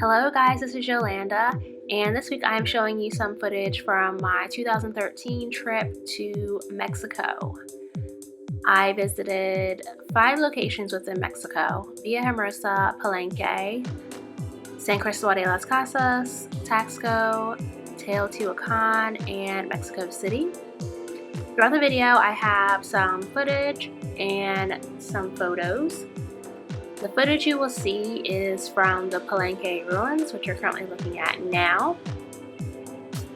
Hello guys, this is Yolanda, and this week I am showing you some footage from my 2013 trip to Mexico. I visited 5 locations within Mexico: Villahermosa, Palenque, San Cristobal de las Casas, Taxco, Teotihuacan, and Mexico City. Throughout the video I have some footage and some photos. The footage you will see is from the Palenque ruins, which you're currently looking at now.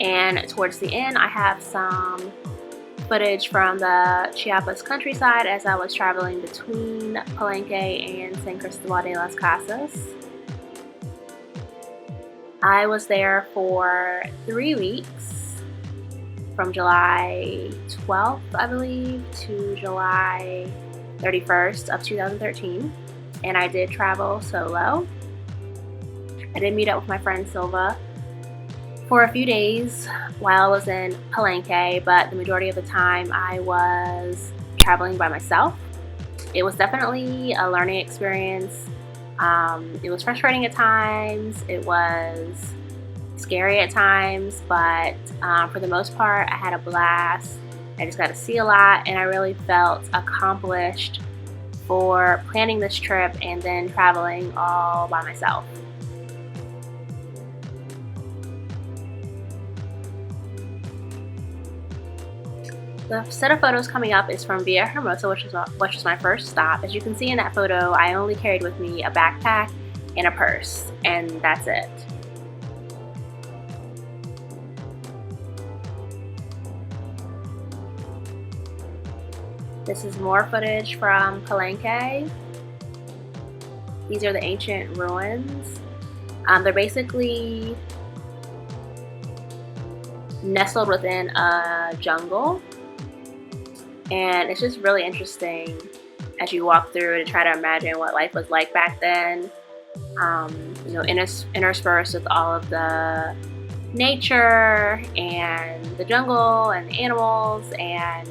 And towards the end, I have some footage from the Chiapas countryside as I was traveling between Palenque and San Cristobal de las Casas. I was there for 3 weeks, from July 12th, I believe, to July 31st of 2013. And I did travel solo. I did meet up with my friend Silva for a few days while I was in Palenque, but the majority of the time I was traveling by myself. It was definitely a learning experience. It was frustrating at times, it was scary at times, but for the most part I had a blast. I just got to see a lot, and I really felt accomplished for planning this trip and then traveling all by myself. The set of photos coming up is from Villahermosa, which was my first stop. As you can see in that photo, I only carried with me a backpack and a purse, and that's it. This is more footage from Palenque. These are the ancient ruins. They're basically nestled within a jungle, and it's just really interesting as you walk through to try to imagine what life was like back then. Interspersed with all of the nature and the jungle and the animals and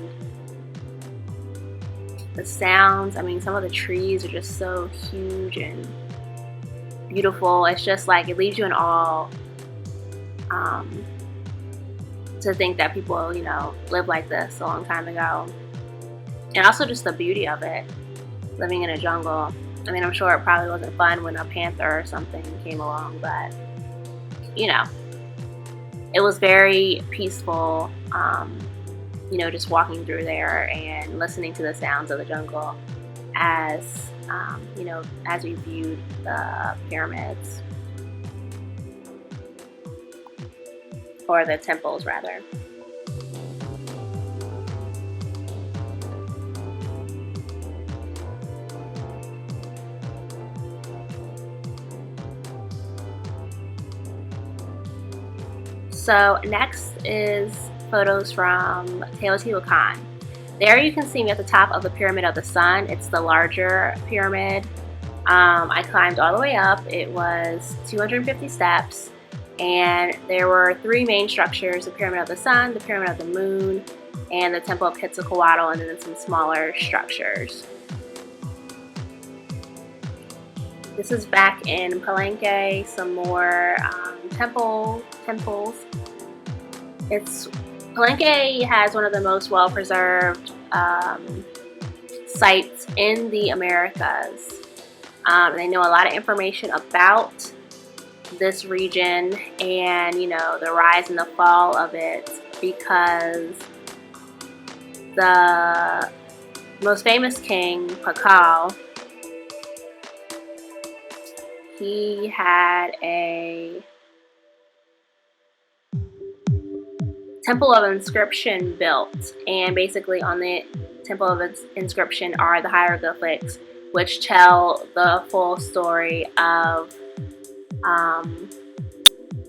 the sounds. I mean, some of the trees are just so huge and beautiful. It's just like, it leaves you in awe to think that people, lived like this a long time ago. And also just the beauty of it, living in a jungle. I mean, I'm sure it probably wasn't fun when a panther or something came along, but it was very peaceful. Just walking through there and listening to the sounds of the jungle as we viewed the pyramids, or the temples rather. So next is photos from Teotihuacan. There you can see me at the top of the Pyramid of the Sun. It's the larger pyramid. I climbed all the way up. It was 250 steps, and there were 3 main structures: the Pyramid of the Sun, the Pyramid of the Moon, and the Temple of Quetzalcoatl, and then some smaller structures. This is back in Palenque, some more temples. Palenque has one of the most well-preserved sites in the Americas. They know a lot of information about this region and, the rise and the fall of it, because the most famous king, Pakal, he had a temple of inscription built, and basically on the temple of inscription are the hieroglyphics, which tell the full story of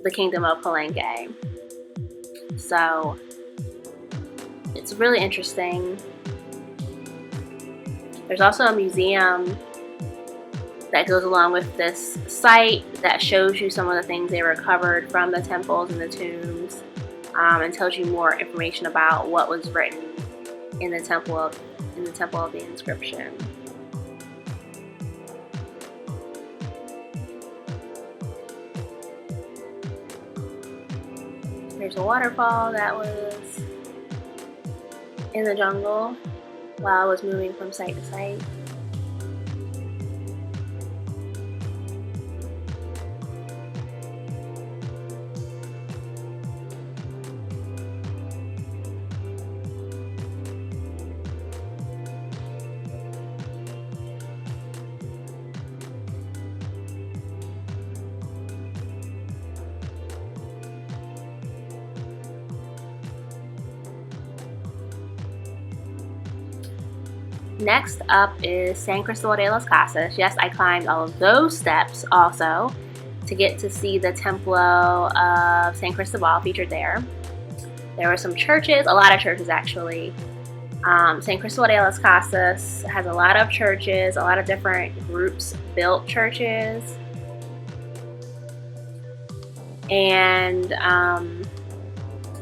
the kingdom of Palenque. So it's really interesting. There's also a museum that goes along with this site that shows you some of the things they recovered from the temples and the tombs, and tells you more information about what was written in the temple of the inscription. Here's a waterfall that was in the jungle while I was moving from site to site. Next up is San Cristobal de las Casas. Yes, I climbed all of those steps also to get to see the Templo of San Cristobal featured there. There were some churches, a lot of churches actually. San Cristobal de las Casas has a lot of churches, a lot of different groups built churches. And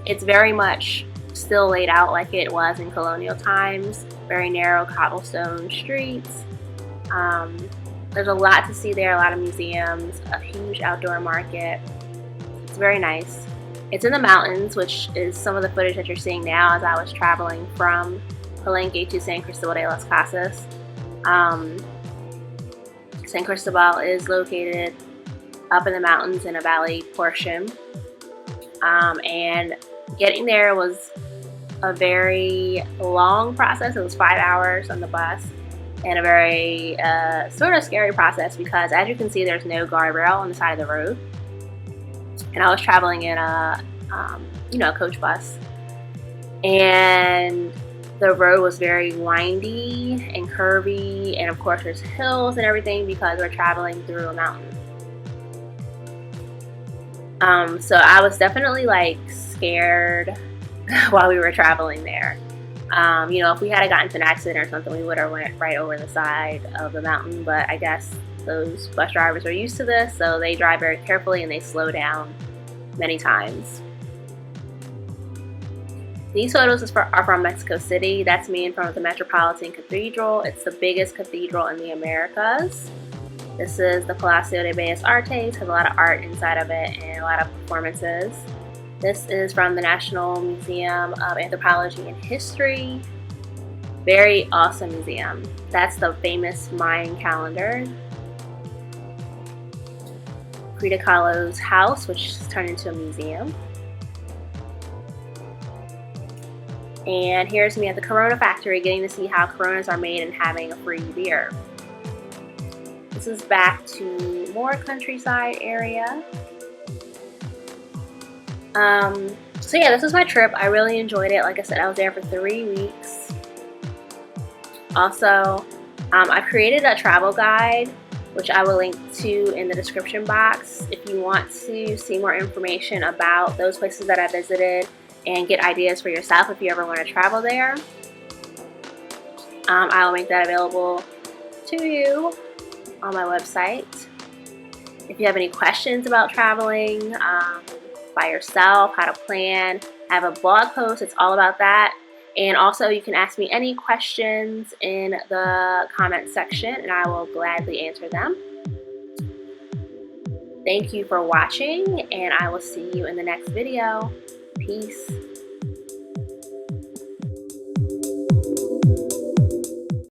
it's very much still laid out like it was in colonial times. Very narrow cobblestone streets. There's a lot to see there, a lot of museums, a huge outdoor market. It's very nice. It's in the mountains, which is some of the footage that you're seeing now as I was traveling from Palenque to San Cristobal de las Casas. San Cristobal is located up in the mountains in a valley portion. And getting there was a very long process. It was 5 hours on the bus, and a very sort of scary process because, as you can see, there's no guardrail on the side of the road. And I was traveling in a coach bus, and the road was very windy and curvy, and of course there's hills and everything because we're traveling through a mountain. So I was definitely like scared while we were traveling there. If we had gotten into an accident or something, we would have went right over the side of the mountain, but I guess those bus drivers are used to this, so they drive very carefully and they slow down many times. These photos are from Mexico City. That's me in front of the Metropolitan Cathedral. It's the biggest cathedral in the Americas. This is the Palacio de Bellas Artes. Has a lot of art inside of it and a lot of performances. This is from the National Museum of Anthropology and History. Very awesome museum. That's the famous Mayan calendar. Frida Kahlo's house, which is turned into a museum. And here's me at the Corona factory getting to see how Coronas are made and having a free beer. This is back to more countryside area. So yeah, this was my trip. I really enjoyed it. Like I said, I was there for 3 weeks. Also, I've created a travel guide, which I will link to in the description box if you want to see more information about those places that I visited and get ideas for yourself if you ever want to travel there. I will make that available to you on my website. If you have any questions about traveling by yourself, how to plan, I have a blog post. It's all about that. And also you can ask me any questions in the comment section and I will gladly answer them. Thank you for watching and I will see you in the next video. Peace.